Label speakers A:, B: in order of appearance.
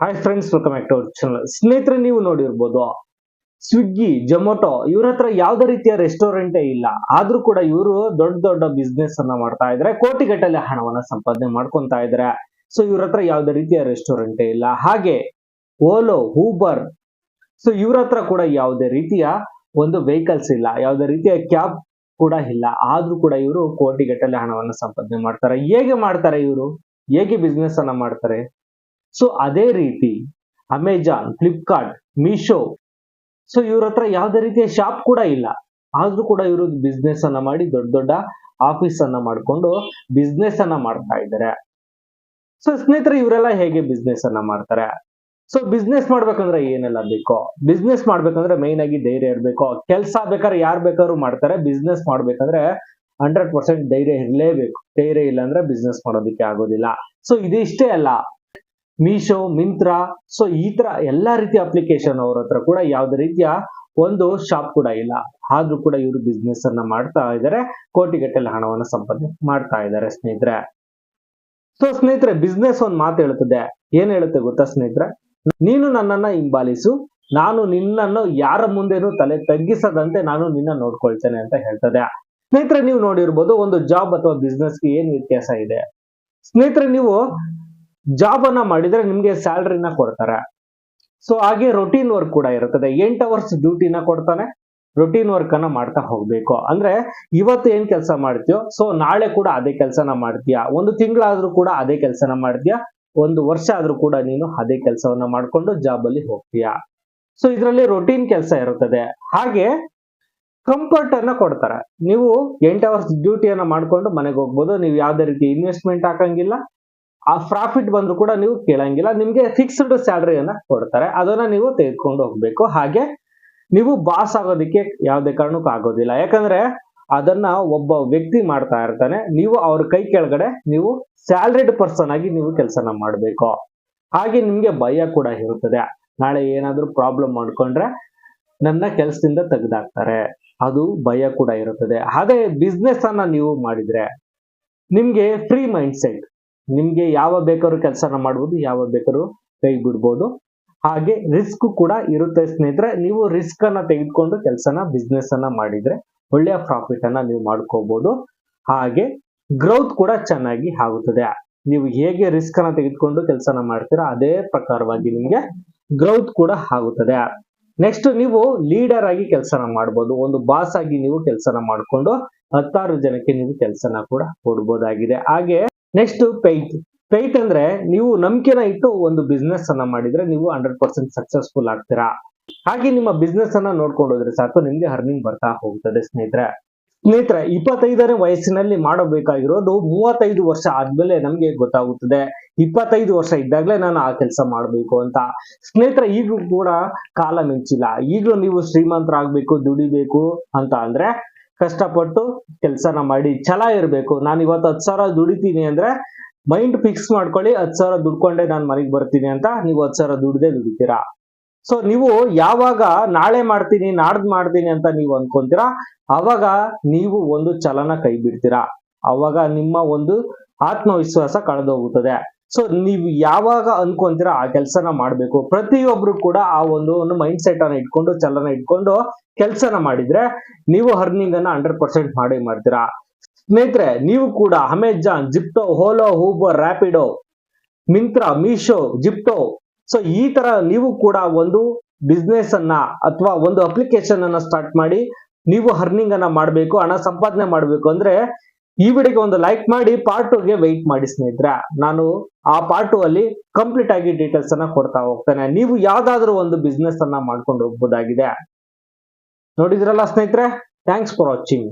A: Hi friends, welcome back to our channel. ಸ್ನೇಹಿತರೆ, ನೀವು ನೋಡಿರ್ಬೋದು ಸ್ವಿಗ್ಗಿ, ಜೊಮೊಟೊ ಇವ್ರ ಹತ್ರ ಯಾವ್ದೇ ರೀತಿಯ ರೆಸ್ಟೋರೆಂಟೇ ಇಲ್ಲ. ಆದ್ರೂ ಕೂಡ ಇವರು ದೊಡ್ಡ ದೊಡ್ಡ ಬಿಸ್ನೆಸ್ ಅನ್ನ ಮಾಡ್ತಾ ಇದ್ರೆ, ಕೋಟಿಗಟ್ಟಲೆ ಹಣವನ್ನ ಸಂಪಾದನೆ ಮಾಡ್ಕೊಂತಾ ಇದ್ರೆ. ಸೊ ಇವ್ರ ಹತ್ರ ಯಾವ್ದೇ ರೀತಿಯ ರೆಸ್ಟೋರೆಂಟೇ ಇಲ್ಲ. ಹಾಗೆ ಓಲೋ, ಊಬರ್, ಸೊ ಇವ್ರ ಹತ್ರ ಕೂಡ ಯಾವುದೇ ರೀತಿಯ ಒಂದು ವೆಹಿಕಲ್ಸ್ ಇಲ್ಲ, ಯಾವುದೇ ರೀತಿಯ ಕ್ಯಾಬ್ ಕೂಡ ಇಲ್ಲ. ಆದ್ರೂ ಕೂಡ ಇವರು ಕೋಟಿಗಟ್ಟಲೆ ಹಣವನ್ನ ಸಂಪಾದನೆ ಮಾಡ್ತಾರೆ. ಹೇಗೆ ಮಾಡ್ತಾರೆ ಇವರು? ಹೇಗೆ ಬಿಸ್ನೆಸ್ ಅನ್ನ ಮಾಡ್ತಾರೆ? ಸೊ ಅದೇ ರೀತಿ ಅಮೆಜಾನ್, ಫ್ಲಿಪ್ಕಾರ್ಟ್, ಮೀಶೋ, ಸೊ ಇವ್ರ ಹತ್ರ ಯಾವುದೇ ರೀತಿಯ ಶಾಪ್ ಕೂಡ ಇಲ್ಲ. ಆದ್ರೂ ಕೂಡ ಇವರು ಬಿಸ್ನೆಸ್ ಅನ್ನ ಮಾಡಿ ದೊಡ್ಡ ದೊಡ್ಡ ಆಫೀಸ್ ಅನ್ನ ಮಾಡ್ಕೊಂಡು ಬಿಸ್ನೆಸ್ ಅನ್ನ ಮಾಡ್ತಾ ಇದ್ದಾರೆ. ಸೊ ಸ್ನೇಹಿತರೆ, ಇವರೆಲ್ಲ ಹೇಗೆ ಬಿಸ್ನೆಸ್ ಅನ್ನ ಮಾಡ್ತಾರೆ? ಸೊ ಬಿಸ್ನೆಸ್ ಮಾಡ್ಬೇಕಂದ್ರೆ ಏನೆಲ್ಲ ಬೇಕೋ? ಬಿಸ್ನೆಸ್ ಮಾಡ್ಬೇಕಂದ್ರೆ ಮೈನ್ ಆಗಿ ಧೈರ್ಯ ಇರಬೇಕು. ಕೆಲಸ ಬೇಕಾದ್ರೆ ಯಾರು ಬೇಕಾದ್ರೂ ಮಾಡ್ತಾರೆ. ಬಿಸ್ನೆಸ್ ಮಾಡ್ಬೇಕಂದ್ರೆ 100% ಧೈರ್ಯ ಇರಲೇಬೇಕು. ಧೈರ್ಯ ಇಲ್ಲ ಅಂದ್ರೆ ಬಿಸ್ನೆಸ್ ಮಾಡೋದಕ್ಕೆ ಆಗೋದಿಲ್ಲ. ಸೊ ಇದಿಷ್ಟೇ ಅಲ್ಲ, ಮೀಶೋ, ಮಿಂತ್ರಾ, ಸೊ ಈ ತರ ಎಲ್ಲಾ ರೀತಿಯ ಅಪ್ಲಿಕೇಶನ್ ಅವ್ರ ಹತ್ರ ಕೂಡ ಯಾವುದೇ ರೀತಿಯ ಒಂದು ಶಾಪ್ ಕೂಡ ಇಲ್ಲ. ಆದ್ರೂ ಕೂಡ ಇವರು ಬಿಸ್ನೆಸ್ ಅನ್ನ ಮಾಡ್ತಾ ಇದ್ದಾರೆ, ಕೋಟಿಗಟ್ಟಲೆ ಹಣವನ್ನು ಸಂಪಾದನೆ ಮಾಡ್ತಾ ಇದ್ದಾರೆ ಸ್ನೇಹಿತರೆ. ಸೊ ಸ್ನೇಹಿತರೆ, ಬಿಸ್ನೆಸ್ ಒಂದ್ ಮಾತು ಹೇಳುತ್ತದೆ. ಏನ್ ಹೇಳುತ್ತೆ ಗೊತ್ತಾ ಸ್ನೇಹಿತರೆ? ನೀನು ನನ್ನನ್ನ ಹಿಂಬಾಲಿಸು, ನಾನು ನಿನ್ನನ್ನು ಯಾರ ಮುಂದೆನೂ ತಲೆ ತಗ್ಗಿಸದಂತೆ ನಾನು ನಿನ್ನ ನೋಡ್ಕೊಳ್ತೇನೆ ಅಂತ ಹೇಳ್ತದೆ. ಸ್ನೇಹಿತರೆ, ನೀವು ನೋಡಿರ್ಬೋದು ಒಂದು ಜಾಬ್ ಅಥವಾ ಬಿಸ್ನೆಸ್ಗೆ ಏನ್ ವ್ಯತ್ಯಾಸ ಇದೆ. ಸ್ನೇಹಿತರೆ, ನೀವು ಜಾಬ್ ಅನ್ನ ಮಾಡಿದ್ರೆ ನಿಮ್ಗೆ ಸ್ಯಾಲರಿನ ಕೊಡ್ತಾರೆ. ಸೊ ಹಾಗೆ ರೊಟೀನ್ ವರ್ಕ್ ಕೂಡ ಇರುತ್ತದೆ. 8 ಅವರ್ಸ್ ಡ್ಯೂಟಿನ ಕೊಡ್ತಾನೆ. ರೊಟೀನ್ ವರ್ಕ್ ಅನ್ನ ಮಾಡ್ತಾ ಹೋಗ್ಬೇಕು. ಅಂದ್ರೆ ಇವತ್ತು ಏನ್ ಕೆಲಸ ಮಾಡ್ತೀಯೋ, ಸೊ ನಾಳೆ ಕೂಡ ಅದೇ ಕೆಲಸನ ಮಾಡ್ತೀಯಾ. ಒಂದು ತಿಂಗಳಾದ್ರೂ ಕೂಡ ಅದೇ ಕೆಲಸನ ಮಾಡ್ತೀಯಾ. ಒಂದು ವರ್ಷ ಆದ್ರೂ ಕೂಡ ನೀನು ಅದೇ ಕೆಲಸವನ್ನ ಮಾಡ್ಕೊಂಡು ಜಾಬ್ ಅಲ್ಲಿ ಹೋಗ್ತೀಯಾ. ಸೊ ಇದರಲ್ಲಿ ರೊಟೀನ್ ಕೆಲಸ ಇರುತ್ತದೆ. ಹಾಗೆ ಕಂಫರ್ಟ್ ಅನ್ನ ಕೊಡ್ತಾರೆ. ನೀವು 8 ಅವರ್ಸ್ ಡ್ಯೂಟಿಯನ್ನ ಮಾಡ್ಕೊಂಡು ಮನೆಗೆ ಹೋಗ್ಬೋದು. ನೀವು ಯಾವ್ದೇ ರೀತಿ ಇನ್ವೆಸ್ಟ್ಮೆಂಟ್ ಹಾಕಂಗಿಲ್ಲ. ಆ ಪ್ರಾಫಿಟ್ ಬಂದ್ರು ಕೂಡ ನೀವು ಕೇಳಂಗಿಲ್ಲ. ನಿಮ್ಗೆ ಫಿಕ್ಸ್ಡ್ ಸ್ಯಾಲರಿಯನ್ನ ಕೊಡ್ತಾರೆ. ಅದನ್ನ ನೀವು ತೆಗೆದುಕೊಂಡು ಹೋಗ್ಬೇಕು. ಹಾಗೆ ನೀವು ಬಾಸ್ ಆಗೋದಕ್ಕೆ ಯಾವುದೇ ಕಾರಣಕ್ಕೂ ಆಗೋದಿಲ್ಲ. ಯಾಕಂದ್ರೆ ಅದನ್ನ ಒಬ್ಬ ವ್ಯಕ್ತಿ ಮಾಡ್ತಾ ಇರ್ತಾನೆ. ನೀವು ಅವ್ರ ಕೈ ಕೆಳಗಡೆ ನೀವು ಸ್ಯಾಲರಿಡ್ ಪರ್ಸನ್ ಆಗಿ ನೀವು ಕೆಲಸನ ಮಾಡ್ಬೇಕು. ಹಾಗೆ ನಿಮ್ಗೆ ಭಯ ಕೂಡ ಇರುತ್ತದೆ. ನಾಳೆ ಏನಾದ್ರೂ ಪ್ರಾಬ್ಲಮ್ ಮಾಡ್ಕೊಂಡ್ರೆ ನನ್ನ ಕೆಲಸದಿಂದ ತೆಗೆದಾಕ್ತಾರೆ, ಅದು ಭಯ ಕೂಡ ಇರುತ್ತದೆ. ಅದೇ ಬಿಸ್ನೆಸ್ ಅನ್ನ ನೀವು ಮಾಡಿದ್ರೆ ನಿಮ್ಗೆ ಫ್ರೀ ಮೈಂಡ್ ಸೆಟ್. ನಿಮ್ಗೆ ಯಾವ ಬೇಕಾದ್ರೂ ಕೆಲಸನ ಮಾಡ್ಬೋದು, ಯಾವ ಬೇಕಾದ್ರೂ ಕೈ ಬಿಡ್ಬೋದು. ಹಾಗೆ ರಿಸ್ಕ್ ಕೂಡ ಇರುತ್ತೆ ಸ್ನೇಹಿತರೆ. ನೀವು ರಿಸ್ಕ್ ಅನ್ನ ತೆಗೆದುಕೊಂಡು ಕೆಲಸನ ಬಿಸ್ನೆಸ್ ಅನ್ನ ಮಾಡಿದ್ರೆ ಒಳ್ಳೆಯ ಪ್ರಾಫಿಟ್ ಅನ್ನ ನೀವು ಮಾಡ್ಕೋಬಹುದು. ಹಾಗೆ ಗ್ರೋತ್ ಕೂಡ ಚೆನ್ನಾಗಿ ಆಗುತ್ತದೆ. ನೀವು ಹೇಗೆ ರಿಸ್ಕ್ ಅನ್ನ ತೆಗೆದುಕೊಂಡು ಕೆಲಸನ ಮಾಡ್ತೀರಾ ಅದೇ ಪ್ರಕಾರವಾಗಿ ನಿಮ್ಗೆ ಗ್ರೋತ್ ಕೂಡ ಆಗುತ್ತದೆ. ನೆಕ್ಸ್ಟ್, ನೀವು ಲೀಡರ್ ಆಗಿ ಕೆಲಸನ ಮಾಡ್ಬೋದು. ಒಂದು ಬಾಸ್ ಆಗಿ ನೀವು ಕೆಲಸನ ಮಾಡ್ಕೊಂಡು 10 ಜನಕ್ಕೆ ನೀವು ಕೆಲಸನ ಕೂಡ ಕೊಡ್ಬೋದಾಗಿದೆ. ಹಾಗೆ ನೆಕ್ಸ್ಟ್, ಫೈಟ್ ಅಂದ್ರೆ ನೀವು ನಂಬಿಕೆನ ಇಟ್ಟು ಒಂದು ಬಿಸ್ನೆಸ್ ಅನ್ನ ಮಾಡಿದ್ರೆ ನೀವು 100% ಸಕ್ಸಸ್ಫುಲ್ ಆಗ್ತೀರಾ. ಹಾಗೆ ನಿಮ್ಮ ಬಿಸ್ನೆಸ್ ಅನ್ನ ನೋಡ್ಕೊಂಡು ಹೋದ್ರೆ ಸಾಕು, ನಿಮ್ಗೆ ಅರ್ನಿಂಗ್ ಬರ್ತಾ ಹೋಗ್ತದೆ ಸ್ನೇಹಿತರೆ. 25ನೇ ವಯಸ್ಸಿನಲ್ಲಿ ಮಾಡಬೇಕಾಗಿರೋದು 35 ವರ್ಷ ಆದ್ಮೇಲೆ ನಮ್ಗೆ ಗೊತ್ತಾಗುತ್ತದೆ. 25 ವರ್ಷ ಇದ್ದಾಗಲೇ ನಾನು ಆ ಕೆಲಸ ಮಾಡ್ಬೇಕು ಅಂತ. ಸ್ನೇಹಿತರೆ, ಈಗಲೂ ಕೂಡ ಕಾಲ ಮಿಂಚಿಲ್ಲ. ಈಗಲೂ ನೀವು ಶ್ರೀಮಂತರಾಗ್ಬೇಕು, ದುಡಿಬೇಕು ಅಂತ ಅಂದ್ರೆ ಕಷ್ಟಪಟ್ಟು ಕೆಲಸನ ಮಾಡಿ ಛಲ ಇರಬೇಕು. ನಾನು ಇವತ್ತು 10,000 ದುಡಿತೀನಿ ಅಂದ್ರೆ ಮೈಂಡ್ ಫಿಕ್ಸ್ ಮಾಡ್ಕೊಳ್ಳಿ, 10,000 ದುಡ್ಕೊಂಡೆ ನಾನು ಮನೆಗೆ ಬರ್ತೀನಿ ಅಂತ. ನೀವು 10,000 ದುಡ್ದೇ ದುಡಿತೀರಾ. ಸೊ ನೀವು ಯಾವಾಗ ನಾಳೆ ಮಾಡ್ತೀನಿ, ನಾಡ್ದು ಮಾಡ್ತೀನಿ ಅಂತ ನೀವು ಅನ್ಕೊಂತೀರಾ, ಅವಾಗ ನೀವು ಒಂದು ಛಲನ ಕೈ ಬಿಡ್ತೀರಾ. ಅವಾಗ ನಿಮ್ಮ ಒಂದು ಆತ್ಮವಿಶ್ವಾಸ ಕಳೆದೋಗುತ್ತದೆ. ಸೊ ನೀವು ಯಾವಾಗ ಅನ್ಕೊಂತೀರಾ ಆ ಕೆಲಸನ ಮಾಡ್ಬೇಕು. ಪ್ರತಿಯೊಬ್ರು ಕೂಡ ಆ ಒಂದು ಮೈಂಡ್ ಸೆಟ್ ಅನ್ನ ಇಟ್ಕೊಂಡು, ಛಲನ ಇಟ್ಕೊಂಡು ಕೆಲಸನ ಮಾಡಿದ್ರೆ ನೀವು ಅರ್ನಿಂಗ್ ಅನ್ನ 100% ಮಾಡ್ತೀರಾ. ಸ್ನೇಹಿತರೆ, ನೀವು ಕೂಡ Amazon, Zepto, Ola, Uber, Rapido, Myntra, Meesho, Zepto, so ಈ ತರ ನೀವು ಕೂಡ ಒಂದು ಬಿಸ್ನೆಸ್ ಅನ್ನ ಅಥವಾ ಒಂದು ಅಪ್ಲಿಕೇಶನ್ ಅನ್ನ ಸ್ಟಾರ್ಟ್ ಮಾಡಿ ನೀವು ಅರ್ನಿಂಗ್ ಅನ್ನ ಮಾಡ್ಬೇಕು, ಹಣ ಸಂಪಾದನೆ ಮಾಡ್ಬೇಕು ಅಂದ್ರೆ ಈ ವಿಡಿಯೋಗೆ ಒಂದು ಲೈಕ್ ಮಾಡಿ. ಪಾರ್ಟ್ 2ಗೆ ವೆಯ್ಟ್ ಮಾಡಿ ಸ್ನೇಹಿತರೆ. ನಾನು ಆ ಪಾರ್ಟ್ 2 ಅಲ್ಲಿ ಕಂಪ್ಲೀಟ್ ಆಗಿ ಡೀಟೇಲ್ಸ್ ಅನ್ನ ಕೊಡ್ತಾ ಹೋಗ್ತೇನೆ. ನೀವು ಯಾವ್ದಾದ್ರು ಒಂದು ಬಿಸ್ನೆಸ್ ಅನ್ನ ಮಾಡ್ಕೊಂಡು ಹೋಗ್ಬೋದಾಗಿದೆ. ನೋಡಿದ್ರಲ್ಲ ಸ್ನೇಹಿತರೆ, ಥ್ಯಾಂಕ್ಸ್ ಫಾರ್ ವಾಚಿಂಗ್.